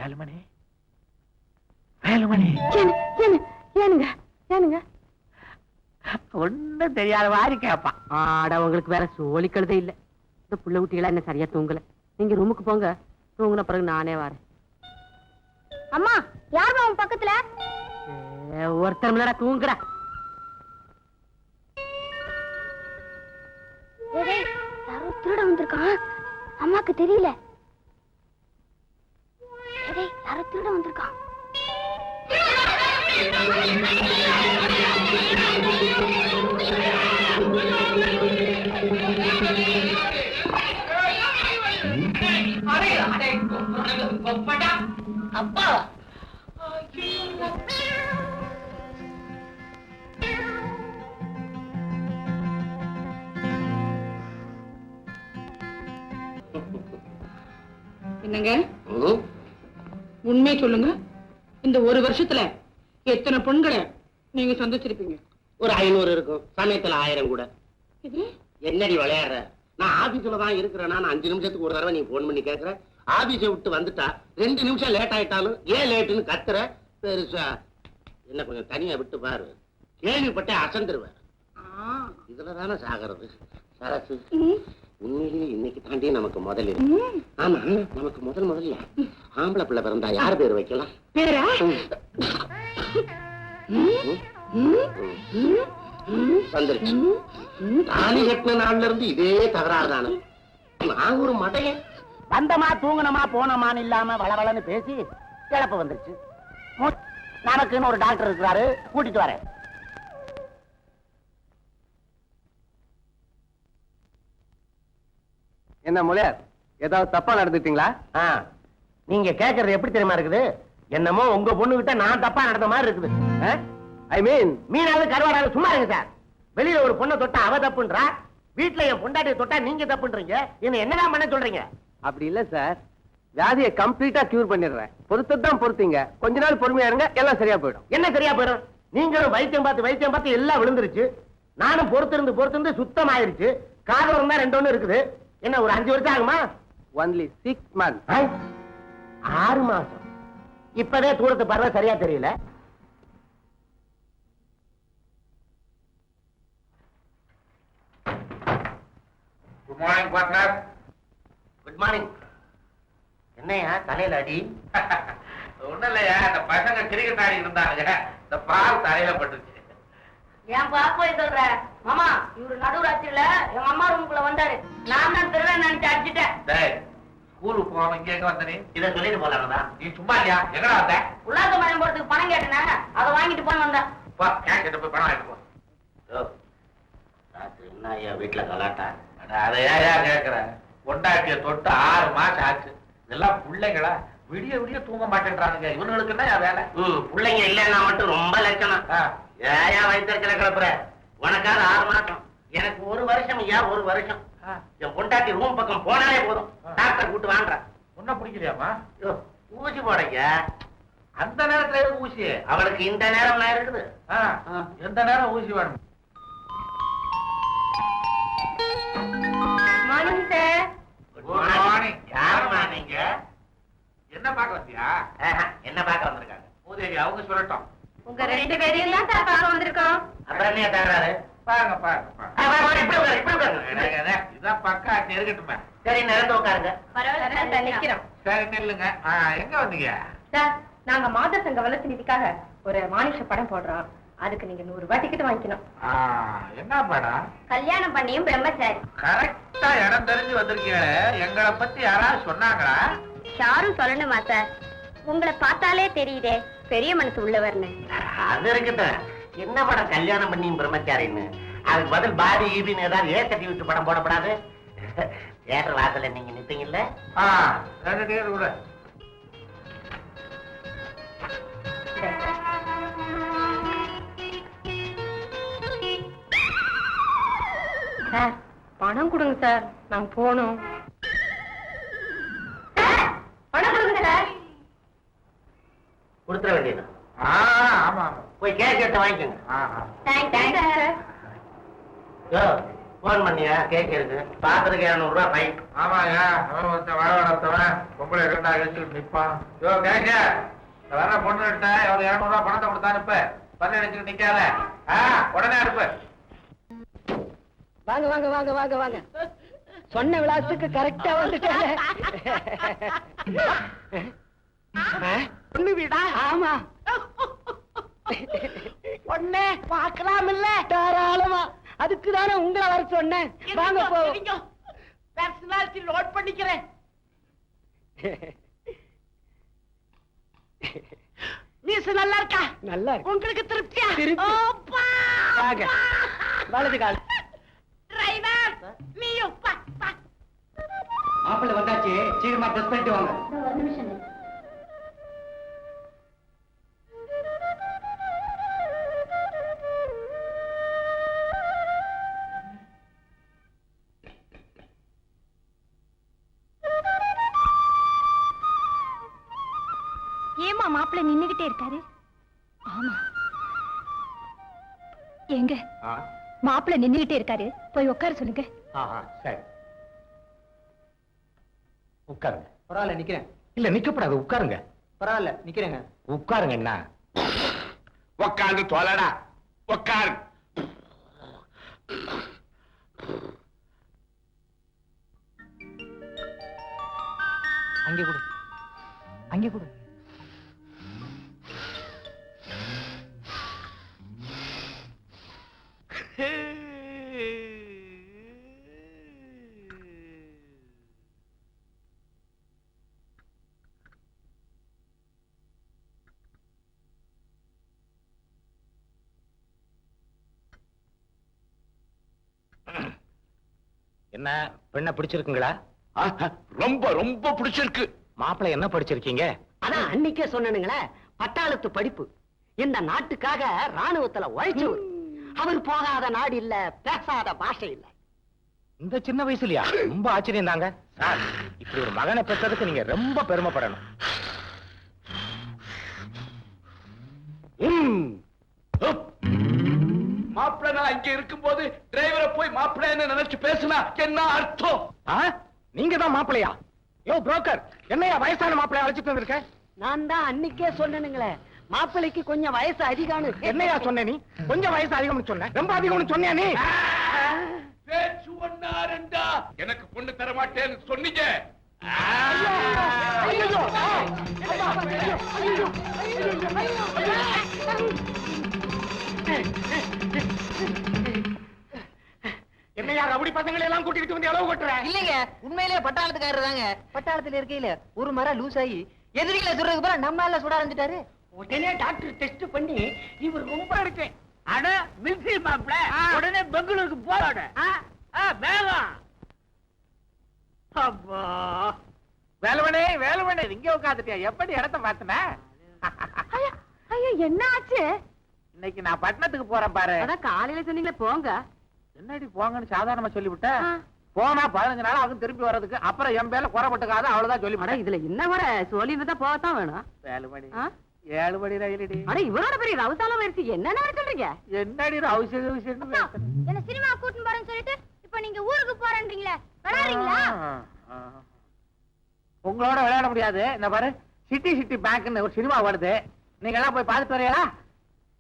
வேலுமணி வேலுமணி ஏனுங்க ஏனுங்க ஒண்ணும் தெரியாத மாதிரி கேட்பான். ஆடா உங்களுக்கு வேற சோழி கழுதை இல்ல. இந்த புள்ள குட்டிகளா என்ன சரியா தூங்கல. நீங்க ரூமுக்கு போங்க, தூங்கின பிறகு நானே வரேன். அம்மா யார் உன் பக்கத்துல? ஒருத்தர் முன்னாடி தூங்குற. யாரோ திருட வந்திருக்கான், அம்மாக்கு தெரியல. யாரோ திருட வந்திருக்கான். அப்பா என்னங்க உண்மையை சொல்லுங்க, இந்த ஒரு வருஷத்துல எத்தனை பெண்களை நீங்க சந்திச்சிருப்பீங்க? ஒரு 500 இருக்கும், சமயத்துல 1000 கூட. இது என்னடி விளையாடுற? நான் ஆபீஸ்ல தான் இருக்கிறேன்னா 5 நிமிஷத்துக்கு ஒரு தடவை நீ போன் பண்ணி கேட்கற. ஆபீஸை விட்டு வந்துட்டா 2 நிமிஷம் லேட் ஆயிட்டாலும் ஏன் லேட்டுன்னு கத்துற. பெருசா என்ன கொஞ்சம் தனியா விட்டு பாரு, கேள்விப்பட்டே அசந்துருவேன். இதுலதானே சாகிறது சரசு. உண்மையிலேயே இன்னைக்கு தாண்டி நமக்கு முதல்ல. ஆமா, நமக்கு முதல்ல ஆம்பளை பிள்ளை பிறந்தா யார் பேர் வைக்கலாம்? பேரா? வந்துருச்சு. தாலி கட்டின நாள்ல இருந்து இதே தகராறு தானே. நான் ஒரு மடையன். வந்தமா தூங்கணுமா போனமான்னு இல்லாம வளவளன்னு பேசி இழப்பு வந்துருச்சு. நமக்குன்னு ஒரு டாக்டர் இருக்கிறாரு, கூட்டிட்டு வரேன். என்ன முலையார், ஏதாவது தப்பா நடந்துட்டீங்களா? நீங்க கேக்குறது எப்படி தெரியுமா இருக்குது? என்னமோ உங்க பொண்ணு கிட்ட நான் தப்பா நடந்த மாதிரி இருக்குது. ஐ மீன் மீனாவது கருவாடாவது சும்மா இருங்க சார். வெளியில ஒரு பொண்ணை தொட்டா அவ தப்புன்றா, வீட்டுல என் பொண்டாட்டியை தொட்டா நீங்க தப்புன்றீங்க. என்ன என்னதான் பண்ண சொல்றீங்க? அப்படி இல்ல சார், வியாதியை கம்ப்ளீட்டா கியூர் பண்ணிடுறேன். பொறுத்ததான் பொறுத்தீங்க, கொஞ்ச நாள் பொறுமையா இருங்க, எல்லாம் சரியா போயிடும். என்ன சரியா போயிடும்? நீங்களும் வைத்தியம் பார்த்து எல்லாம் விழுந்துருச்சு. நானும் பொறுத்திருந்து சுத்தம் ஆயிருச்சு. காதலம் தான் 2 ஒண்ணு இருக்குது. என்ன ஒரு 5 வருஷம் ஆகுமா? Only 6 months. 6 மாசம். இப்பவே தூரத்து பார்வை சரியா தெரியல. Good morning partner. Good morning. என்னையா தலையில அடி? ஒண்ணும் இல்லையா, இந்த பசங்க கிரிக்கெட் ஆடி இருந்தாங்க, இந்த பால் தலையில பட்டுச்சு. ஏன் பாப்பா சொல்ற மாமா? இவரு நடுராத்திரில எங்க அம்மா ரூமுக்குள்ள வந்தாரு. நான் தான் திருட நினைச்சு அடிச்சுட்டேன். ஸ்கூலுக்கு போகாம இங்க எங்க வந்த நீ? இதை சொல்லிட்டு போலாம்தான். நீ சும்மா இல்லையா? எங்கடா வந்த? உல்லாச மயம் போறதுக்கு பணம் கேட்டேன், அதை வாங்கிட்டு போன வந்தேன். கேட்டு போய் பணம் வாங்கிட்டு போ. என்ன ஐயா வீட்டுல கலாட்டா? அதை ஏன் கேட்கற? கொண்டாட்டிய தொட்டு 6 மாசம் ஆச்சு. இதெல்லாம் பிள்ளைங்களா? விடிய விடிய தூங்க மாட்டேன்றானுங்க. இவனுங்களுக்கு என்ன வேலை? பிள்ளைங்க இல்லைன்னா மட்டும் ரொம்ப லட்சணம். ஏன் வயிற்றுல கிளப்புற? உனக்காக 6 மாசம், எனக்கு 1 வருஷம். ஐயா 1 வருஷம். என் பொண்டாட்டி ரூம் பக்கம் போனாலே போதும், டாக்டர் கூட்டு வாங்குற. ஒன்னும் பிடிக்கலையாமா? ஊசி போடைக்க. அந்த நேரத்துல எதுக்கு ஊசி? அவளுக்கு இந்த நேரம் இருக்குது. எந்த நேரம் ஊசி வேணும்? Morning sir. Good morning. யாருமா நீங்க? என்ன பார்க்க வந்தியா? என்ன பார்க்க வந்திருக்காங்க? பூதேவி அவங்க சொல்லட்டும். உங்க 2 பேரையும் தான் சார் பார்க்க வந்திருக்கோம். அப்புறம் என்ன தகராறு? பாருங்க இதான் பக்கா இருக்கட்டுமே. சரி, நிறந்து உட்காருங்க. பரவாயில்ல சார், நிக்கிறோம். சரி நில்லுங்க. எங்க வந்தீங்க? சார், நாங்க மாத சங்க வளர்ச்சி நிதிக்காக ஒரு மானுஷ படம் போடுறோம். அதுக்கு நீங்க 100 ரூபாய் டிக்கெட் வாங்கிக்கணும். என்ன படம்? கல்யாணம் பண்ணியும் பிரம்மச்சாரி. கரெக்டா இடம் தெரிஞ்சு வந்திருக்கீங்க. எங்களை பத்தி யாராவது சொன்னாங்களா? யாரும் சொல்லணுமா சார்? உங்களை பார்த்தாலே தெரியுதே பெரிய மனசு உள்ளவர்னு. அது இருக்கட்டும். என்ன படம் கல்யாணம் பண்ணியும் பிரம்மச்சாரின்னு? அதுக்கு பதில் பாதி ஈபின்னு ஏதாவது ஏற்கட்டி விட்டு படம் போடப்படாது? தியேட்டர் வாசல்ல நீங்க நிப்பீங்கல்ல? 2 டிக்கெட் கூட. சார், பணம் கொடுங்க சார், நாங்க போனோம். பணம் கொடுங்க சார். கொடுத்துட வேண்டியது. ஆமா போய் கேஷ் எடுத்து வாங்கிக்கோங்க. போன் பண்ணியா கேட்கறது பாத்துருக்கு 200 ரூபாய் ஃபைன். ஆமாயா, அவன் ஒருத்தன் வர வரத்தவன் பொம்பளை இரண்டா கழிச்சுட்டு நிப்பான். யோ கேட்க வர பொண்ணு விட்ட எவ்வளவு 200 ரூபாய் பணத்தை கொடுத்தா அனுப்பு. பல்ல அடிச்சுட்டு நிக்காத. உடனே அனுப்பு. வாங்க வாங்க வாங்க வாங்க வாங்க. சொன்ன விலாசத்துக்கு கரெக்டா வந்துட்டேன். பொண்ணு வீடா? ஆமா. பொண்ணே பார்க்கலாம் இல்ல? தாராளமா. அதுக்கு தானே உங்களை வர சொன்னேன். வாங்க போ. பர்சனாலிட்டி லோட் பண்ணிக்கிறேன். மீசு நல்லா இருக்கா? நல்லா இருக்கு. உங்களுக்கு திருப்தியா? திருப்தி. வாங்க. வலது கால். டிரைவர் நீயோ பா பா. மாப்பிள்ளை வந்தாச்சு, சீக்கிரமா ட்ரெஸ் பண்ணிட்டு வாங்க. ஒரு நிமிஷம். ஏமா மாப்பிள்ளை நின்னுகிட்டே இருக்காரு? ஆமா. எங்க மாப்பிள்ளை நின்னுகிட்டே இருக்காரு, போய் உட்கார சொல்லுங்க. சரி உட்காருங்க. பரவாயில்ல, நிக்கிறேன். இல்ல நிக்கப்படாது, உட்காருங்க. பரவாயில்ல, நிக்கிறேங்க. உட்காருங்க. என்ன உட்காந்து தொலைடா, உட்காரு. அங்கே கொடு, அங்கே கொடு. என்ன பெண்ணை பிடிச்சிருக்குங்களா? ரொம்ப ரொம்ப பிடிச்சிருக்கு. மாப்பிள்ளை என்ன படிச்சிருக்கீங்க? அதான் அன்னைக்கே சொன்னனுங்களே, பட்டாளத்து படிப்பு. இந்த நாட்டுக்காக ராணுவத்துல உழைச்சவர். அவர் போகாத நாடு இல்ல, பேசாத பாஷை இல்ல. இந்த சின்ன வயசுலயா? ரொம்ப ஆச்சரியம் தாங்க சார். இப்படி ஒரு மகனை பெற்றதுக்கு நீங்க ரொம்ப பெருமைப்படணும். மாப்பிள்ளை நான் இங்க இருக்கும்போது டிரைவரை போய் மாப்பிள்ளை என்ன நினைச்சு பேசுனா என்ன அர்த்தம்? நீங்க தான் மாப்பிள்ளையா? யோ புரோக்கர், என்னையா வயசான மாப்பிள்ளைய அழைச்சிட்டு வந்திருக்க? நான் தான் அன்னைக்கே சொன்னனுங்களே, மாப்பிள்ளைக்கு கொஞ்சம் வயசு அதிகம்னு. என்னையா சொன்ன நீ? கொஞ்சம் வயசு அதிகம்னு சொன்ன, ரொம்ப அதிகம்னு சொன்னியா நீ? பேச்சு ஒன்னாரண்டா எனக்கு பொண்ணு தர மாட்டேன்னு சொன்னீங்க. என்னையா ரவுடி பசங்களை எல்லாம் கூட்டிட்டு வந்து அளவு கொட்டுற? இல்லைங்க, உண்மையிலேயே பட்டாளத்துக்காரர் தாங்க. பட்டாளத்துல இருக்கையில ஒரு மரம் லூஸ் ஆகி எதிரிகளை சுடுறதுக்கு பிறகு நம்ம எல்லாம் சுட ஆரம்பிச்சிட்டாரு. உடனே டாக்டர் டெஸ்ட் பண்ணி இவர் ரொம்ப இருக்கு. அட மில்சி மாப்பிள, உடனே பெங்களூருக்கு போறாட. வேகம். அப்பா வேலுவனே, வேலுவனே, இங்க உட்காந்துட்டியா? எப்படி இடத்த மாத்தின? ஐயோ என்ன ஆச்சு? இன்னைக்கு நான் பட்டணத்துக்கு போறேன் பாரு. அதான் காலையில சொன்னீங்களே போங்க. என்னடி போங்கன்னு சாதாரணமா சொல்லிவிட்ட? போனா 15 நாள் ஆகும் திருப்பி வர்றதுக்கு. அப்புறம் என் பேர்ல குறைப்பட்டுக்காத, அவ்வளவுதான் சொல்லி. அட இதுல என்ன வர சொல்லி இருந்தா போகத்தான் வேணும். வேலுமணி 7 மணி ரயிலடி. அட இவரோட பெரிய ரவுசால வயசு என்னன்னு வர சொல்றீங்க? என்னடி அவசியம் விஷயம்? என்ன சினிமா கூட்டிட்டு போறேன்னு சொல்லிட்டு இப்ப நீங்க ஊருக்கு போறேன்றீங்களே, விளையாடுறீங்களா? உங்களோட விளையாட முடியாது. இந்த பாரு, சிட்டி சிட்டி பேங்க்னு ஒரு சினிமா வருது. நீங்க எல்லாம் போய் பார்த்துட்டு வரீங்களா?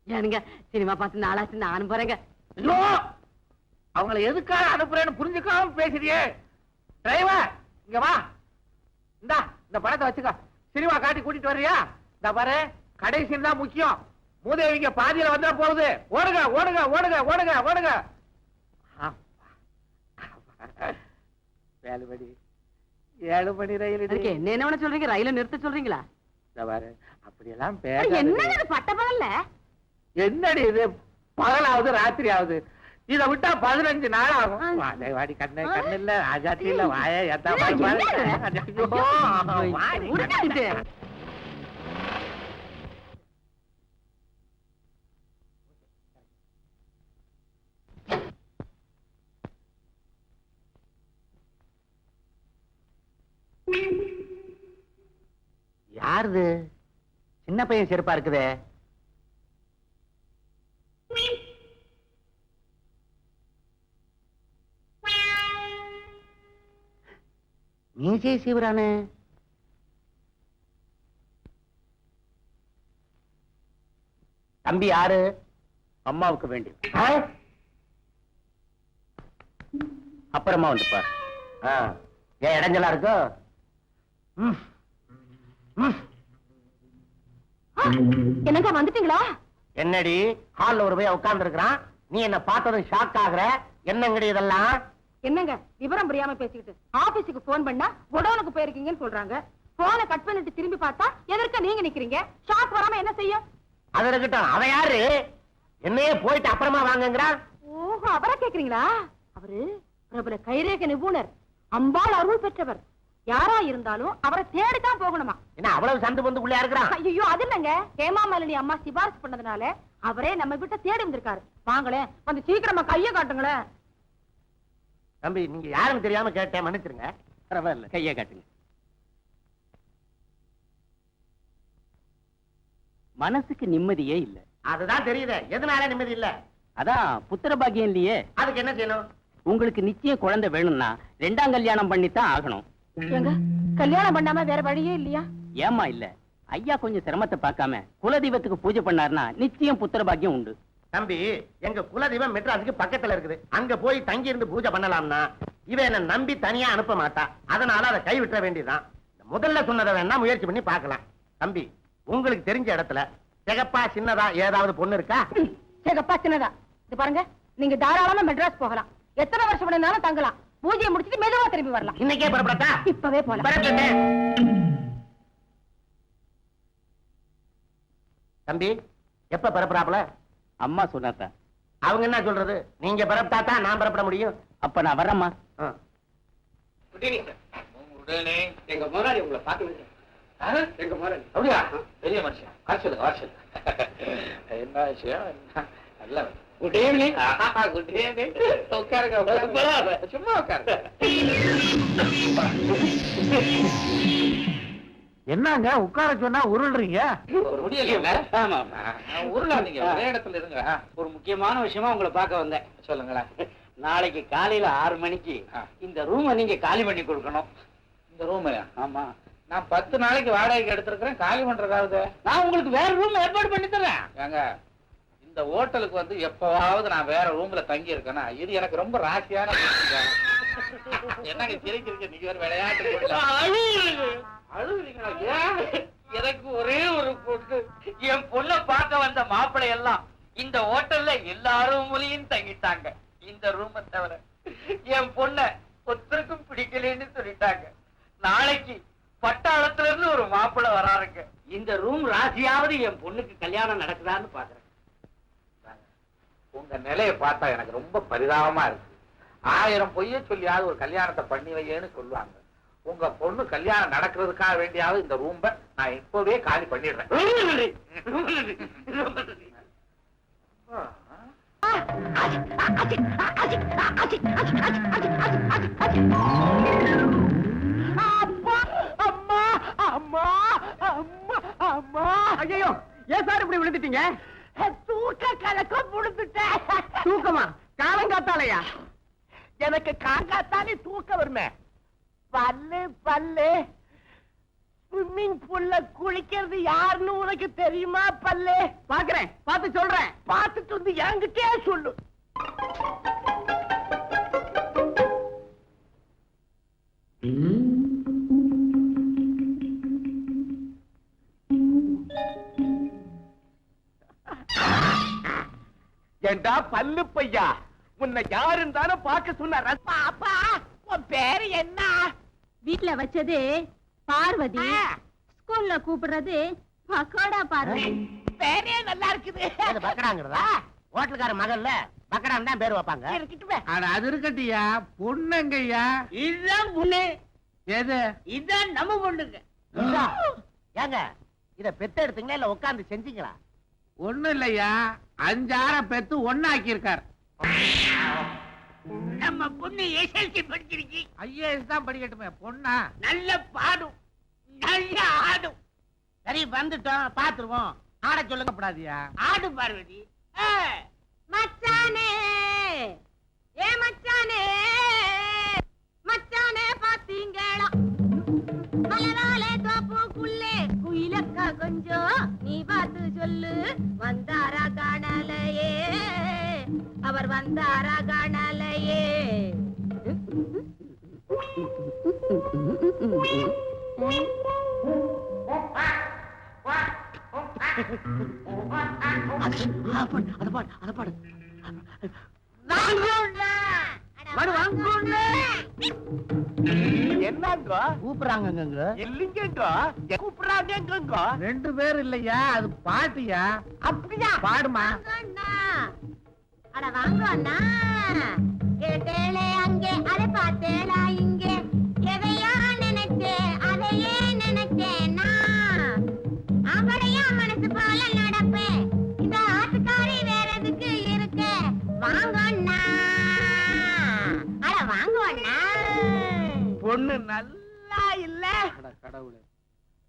ஏனுங்க, சினிமா பார்த்து நாளாச்சு, நானும் போறேங்க. ஐயோ, அவங்களை எதுக்காக அனுப்புறேன்னு புரிஞ்சுக்காம பேசுறியே. டிரைவர் இங்க வா, இந்தா இந்த படத்தை வச்சுக்க. சினிமா காட்டி கூட்டிட்டு வர்றியா? இந்த பாரு, கடைசி தான் முக்கியம். மூதேவிங்க பாதியில வந்துட போகுது. ஓடுங்க ஓடுங்க ஓடுங்க ஓடுங்க ஓடுங்க. வேலுமணி 7 மணி ரயில். அதுக்கு என்ன வேணா சொல்றீங்க? ரயில நிறுத்த சொல்றீங்களா? இந்த பாரு, அப்படியெல்லாம் என்ன பட்ட பகல்ல? என்னடி இது? பகலாவது ராத்திரி ஆகுது. இதை விட்டா 15 நாள் ஆகும். வாடி கண்ணு கண்ணு இல்ல, ஆஜாத்தி இல்ல, வாய எத்தா யாருது? சின்ன பையன் செருப்பா இருக்குதே. மீசை சீவரானே. தம்பி யாரு? அம்மாவுக்கு வேண்டி ஆ? அப்புறமா வந்துப்பா. ஆ. ஏன் இடைஞ்சலா இருக்கோ? என்னங்க வந்துட்டீங்களா? என்னடி ஹால்ல ஒரு போய் உட்கார்ந்து இருக்கிறான், நீ என்ன பார்த்ததும் ஷாக் ஆகுற? என்னங்கடி இதெல்லாம்? என்னங்க விவரம் புரியாம பேசிக்கிட்டு ஆபீஸுக்கு போன் பண்ணா குடோனுக்கு போயிருக்கீங்கன்னு சொல்றாங்க. போனை கட் பண்ணிட்டு திரும்பி பார்த்தா எதற்க நீங்க நிக்கிறீங்க? ஷாக் வராம என்ன செய்யும்? அது இருக்கட்டும், அவன் யாரு? என்னையே போயிட்டு அப்புறமா வாங்குங்கிறான். ஓஹோ, அவரை கேக்குறீங்களா? அவரு பிரபல கைரேக நிபுணர், அம்பாள் அருள் பெற்றவர். யாரா இருந்தாலும் அவரை தேடித்தான் போகணுமா? என்ன அவ்வளவு சந்து வந்து உள்ளே இருக்கிறான்? ஐயோ, அது இல்லங்க, ஹேமாமாலினி அம்மா சிபாரிசு பண்ணதுனால அவரே நம்ம கிட்ட தேடி வந்திருக்காரு. வாங்களேன், வந்து சீக்கிரமா கைய காட்டுங்களேன். தம்பி, நீங்க யாருன்னு தெரியாம கேட்டேன், மன்னிச்சிருங்க. பரவாயில்ல, கையை காட்டுங்க. மனசுக்கு நிம்மதியே இல்ல. அதுதான் தெரியுது. எதனால நிம்மதி இல்ல? அதான் புத்திர பாக்கியம் இல்லையே. அதுக்கு என்ன செய்யணும்? உங்களுக்கு நிச்சயம் குழந்தை வேணும்னா 2ஆம் கல்யாணம் பண்ணித்தான் ஆகணும். ஏங்க, கல்யாணம் பண்ணாம வேற வழியே இல்லையா? ஏமா இல்ல, ஐயா கொஞ்சம் சிரமத்தை பார்க்காம குலதெய்வத்துக்கு பூஜை பண்ணாருன்னா நிச்சயம் புத்திர பாக்கியம் உண்டு. தம்பி, எங்க குலதெய்வம் மெட்ராஸுக்கு பக்கத்துல இருக்குது. அங்க போய் தங்கி இருந்து பூஜை பண்ணலாம்னா இவன் என்ன நம்பி தனியா அனுப்ப மாட்டா. அதனால அதை கை விட்டுற வேண்டியதுதான். முதல்ல சொன்னதை வேணா முயற்சி பண்ணி பார்க்கலாம். தம்பி, உங்களுக்கு தெரிஞ்ச இடத்துல சிகப்பா சின்னதா ஏதாவது பொண்ணு இருக்கா? சிகப்பா சின்னதா? இது பாருங்க, நீங்க தாராளமா மெட்ராஸ் போகலாம். எத்தனை வருஷம் வேணாலும் தங்கலாம். பூஜையை முடிச்சிட்டு மெதுவா திரும்பி வரலாம். இன்னைக்கே புறப்படட்டா? இப்பவே போலாம். புறப்பட்டேன். தம்பி, எப்ப புறப்படாப்ல? அம்மா சொன்னாத்தா. அவங்க என்ன சொல்றது? நீங்க புறப்பட்டாதான் நான் புறப்பட முடியும். அப்ப நான் வரேம்மா. எங்க முதலாளி உங்களை பார்க்கணும். எங்க முதலாளி அப்படியா? பெரிய மனுஷன். வாட்சல் வாட்சல். என்ன விஷயம்? நல்ல குட் ஈவினிங். Good evening. உட்காருங்க. சும்மா உட்காருங்க. என்னங்க உட்கார சொன்னா உருள்றீங்க? முடியல. ஆமா உருளாதீங்க, ஒரே இடத்துல இருங்க. ஒரு முக்கியமான விஷயமா உங்களை பார்க்க வந்தேன். சொல்லுங்களேன். நாளைக்கு காலையில 6 மணிக்கு இந்த ரூமை நீங்க காலி பண்ணி கொடுக்கணும். இந்த ரூமையா? ஆமா. நான் 10 நாளைக்கு வாடகைக்கு எடுத்திருக்கிறேன். காலி பண்றதாவது? நான் உங்களுக்கு வேற ரூம் ஏற்பாடு பண்ணி தரேன். ஏங்க, இந்த ஹோட்டலுக்கு வந்து எப்பவாவது நான் வேற ரூம்ல தங்கி இருக்கேன்னா இது எனக்கு ரொம்ப ராசியான விஷயம். என்னங்க சிரிக்கிறீங்க? நீங்க வேற விளையாட்டு அழுகுறீங்களா? எனக்கு ஒரே ஒரு பொண்ணு. என் பொண்ணை பார்க்க வந்த மாப்பிள்ளை எல்லாம் இந்த ஹோட்டல்ல எல்லாரும் மூலையும் தங்கிட்டாங்க, இந்த ரூமை தவிர. என் பொண்ண ஒருத்தருக்கும் பிடிக்கலன்னு சொல்லிட்டாங்க. நாளைக்கு பட்டாளத்துல இருந்து ஒரு மாப்பிள்ளை வராருங்க. இந்த ரூம் ராசியாவது என் பொண்ணுக்கு கல்யாணம் நடக்குதான்னு பாக்குறேன். உங்க நிலையை பார்த்தா எனக்கு ரொம்ப பரிதாபமா இருக்கு. 1000 பொய்ய சொல்லியாவது ஒரு கல்யாணத்தை பண்ணி வையேன்னு சொல்லுவாங்க. உங்க பொண்ணு கல்யாணம் நடக்கிறதுக்காக வேண்டியாவது இந்த ரூம்ப நான் இப்பவே காலி பண்ணிடுறேன். அம்மா அம்மா அம்மா அம்மா! ஐயோ, ஏன் சார் இப்படி விழுந்துட்டீங்க? தூக்க கலக்கம் புடுத்துட்டேன். தூக்கமா? காலங்காத்தாலையா? எனக்கு காங்காத்தானே தூக்க வருமே. பல்லு பல்லு ஸ்விம்மிங் பூல்ல குளிக்கிறது யாருன்னு உனக்கு தெரியுமா? பல்லு பாக்குறேன், பார்த்து சொல்றேன். பார்த்துட்டு வந்து என்கிட்டே சொல்லு. ஏண்டா பல்லு பையா, உன்னை யாருன்னு தானே பார்க்க சொன்ன? பாப்பா, உன் பேரு என்ன? வீட்டுல வச்சது பார்வதி, ஸ்கூல்ல கூப்பிடுறது பக்கோடா பார்வதி. பேரே நல்லா இருக்குது. பக்கடாங்கிறதா? ஹோட்டலுக்கார மகள்ல பக்கடான்னு தான் பேர் வைப்பாங்க. இருக்கட்டுமே. அது இருக்கட்டியா? பொண்ணுங்கய்யா. இதுதான் பொண்ணு. எது? இதுதான் நம்ம பொண்ணுங்க. ஏங்க, இத பெத்த எடுத்தீங்களா இல்ல உட்கார்ந்து செஞ்சீங்களா? ஒண்ணு இல்லையா, 5-6 பெத்து ஒண்ணாக்கி இருக்கார். நம்ம பொண்ணு எஸ்எல்சி படிச்சிருக்கி. ஐஏஎஸ் தான் படிக்கட்டுமே. பொண்ணா? நல்ல பாடும், நல்ல ஆடும். சரி, வந்துட்டோம், பாத்துருவோம். ஆட சொல்லுங்க கூடாதியா? ஆடு பார்வதி. மச்சானே, ஏ மச்சானே, மச்சானே பாத்தீங்களா? கொஞ்சம் நீ பார்த்து சொல்லு, வந்தாரா காணலையே, அவர் வந்தாரா காணலையே. என்னங்க கூப்பிடுறாங்க இல்லைங்க கூப்பிடுறாங்க. 2 பேர் இல்லையா, அது பாட்டியா? அப்படியா? பாடுமா. அட வாங்க அண்ணா, கேட்டேளே அங்கே, அதை பார்த்தேளா இங்கே, எதையா நினைச்சேன் அதையே நினைச்சேன்னா, அவளையா மனசு போல நடப்பேன், இந்த ஆட்டுக்காரி வேற எதுக்கு இருக்க, வாங்க அண்ணா, அட வாங்க அண்ணா. பொண்ணு நல்லா இல்ல. கடவுளே.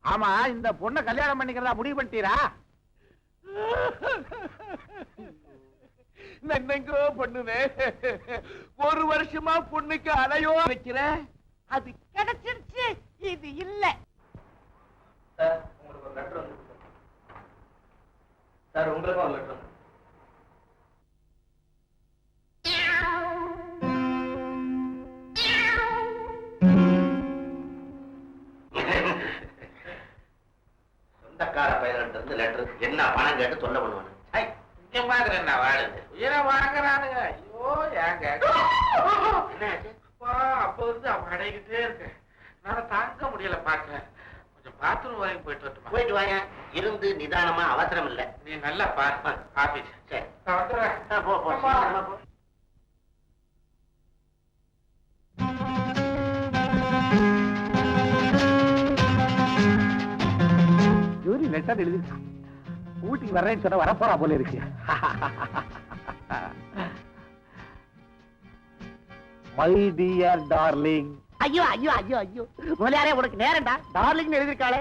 ஆமா, இந்த பொண்ணை கல்யாணம் பண்ணிக்கிறதா முடிவு பண்ணிட்டீரா? என்னங்கோ பொண்ணுவே, 1 வருஷமா பொண்ணுக்கு அலையோ வைக்கிற, அது கிடைச்சிருச்சு, இது இல்ல. உங்களுக்கு ஒரு லெட்டர் வந்து சார், உங்களுக்கும் ஒரு லெட்டர். சொந்தக்கார பையன்கிட்ட இருந்து லெட்டர். என்ன பணம் கேட்டு சொல்ல பண்ணுவானு என்ன வாழுது உயிரை வாங்குறானுங்க. ஐயோ ஏங்க அப்ப இருந்து அவன் அடைகிட்டே இருக்கேன், என்னால தாங்க முடியல. பாக்குறேன், கொஞ்சம் பாத்ரூம் வரைக்கும் போயிட்டு வரட்டுமா? போயிட்டு வாங்க, இருந்து நிதானமா, அவசரம் இல்ல. நீ நல்லா பாரு ஆபீஸ். சரி, நான் வந்துடுறேன். போ போ, சீக்கிரமா போ. ஜூரி லெட்டர் எழுதி ஊட்டிக்கு வர்றேன்னு சொன்ன வரப்போறா போல இருக்கு. My dear darling. ஐயோ ஐயோ ஐயோ ஐயோ, முதலியாரே உனக்கு நேரம்டா. டார்லிங் எழுதிருக்காளே.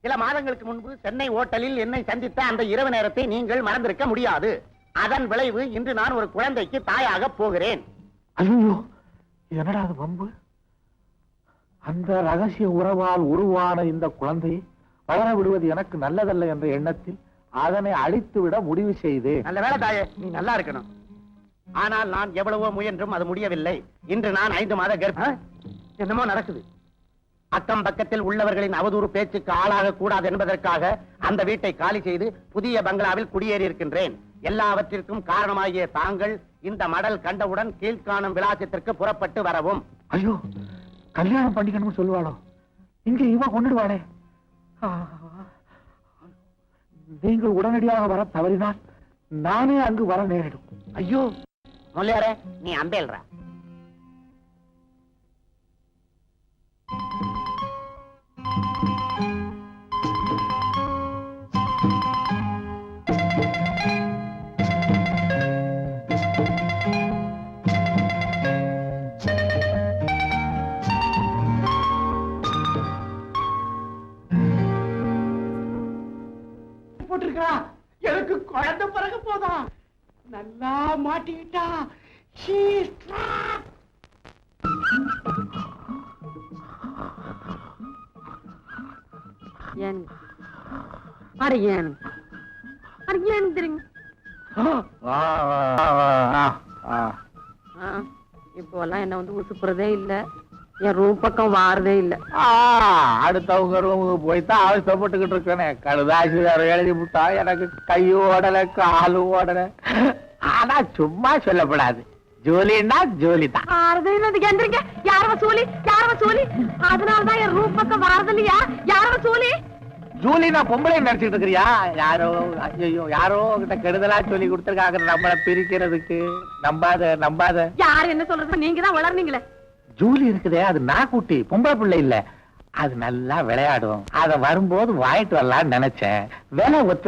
சில மாதங்களுக்கு முன்பு சென்னை ஓட்டலில் என்னை சந்தித்த அந்த இரவு நேரத்தை நீங்கள் மறந்திருக்க முடியாது. அதன் விளைவு இன்று நான் ஒரு குழந்தைக்கு தாயாக போகிறேன். ஐயோ, என்னடா அது வம்பு? அந்த ரகசிய உறவால் உருவான இந்த குழந்தையை வளர விடுவது எனக்கு நல்லதல்ல என்ற எண்ணத்தில் அதனை அழித்து விட முடிவு செய்து. நல்ல வேளை தாயே, நீ நல்லா இருக்கணும். ஆனால் நான் எவ்வளவோ முயன்றும் அது முடியவில்லை. இன்று நான் 5 மாத கர்ப்பம். என்னமோ நடக்குது. அக்கம் பக்கத்தில் உள்ளவர்களின் அவதூறு பேச்சுக்கு ஆளாக கூடாது என்பதற்காக அந்த வீட்டை காலி செய்து புதிய பங்களாவில் குடியேறி இருக்கின்றேன். எல்லாவற்றிற்கும் காரணமாகிய தாங்கள் இந்த மடல் கண்டவுடன் கீழ்காணும் விலாசத்திற்கு புறப்பட்டு வரவும். ஐயோ, கல்யாணம் பண்ணிக்கணும்னு சொல்லுவாளோ? இங்க இவன் கொண்டுடுவாளே. நீங்கள் உடனடியாக வர தவறினால் நானே அங்கு வர நேரிடும். ஐயோ முதலியாரே, நீ அம்பேல்றா. போட்டிருக்கா, எனக்கு குழந்தை பிறகு போதா. நல்லா மாட்டிக்கிட்டா. இப்போ எல்லாம் என்ன வந்து உசுப்புறதே இல்ல, என் ரூம் பக்கம் வாரதே இல்ல. அடுத்தவங்க ரூமுக்கு போய்தான் அவசப்பட்டுக்கிட்டு இருக்கேனே. கடுதாசி வேற எழுதி விட்டா எனக்கு கையும் ஓடல காலும் ஓடல. ஆனா சும்மா சொல்லப்படாது, ஜோலின்னா ஜோலி தான். யார வசூலி யார வசூலி, அதனாலதான் என் ரூம் பக்கம் வாரது இல்லையா? யார வசூலி? ஜூலி நான் பொம்பளை நினைச்சிட்டு இருக்கிறியா? யாரோ ஐயோ யாரோ கிட்ட கெடுதலா சொல்லி கொடுத்துருக்காங்க நம்மளை பிரிக்கிறதுக்கு. நம்பாத நம்பாத. யார் என்ன சொல்றது, நீங்க தான் வளர்னீங்களே. ஜூலி இருக்குதே, அது நாக்குட்டி, பொம்பளை பிள்ளை இல்ல. அது நல்லா விளையாடும். அத வரும்போது வாங்கிட்டு வரலாம்னு நினைச்சேன். விலை ஒத்து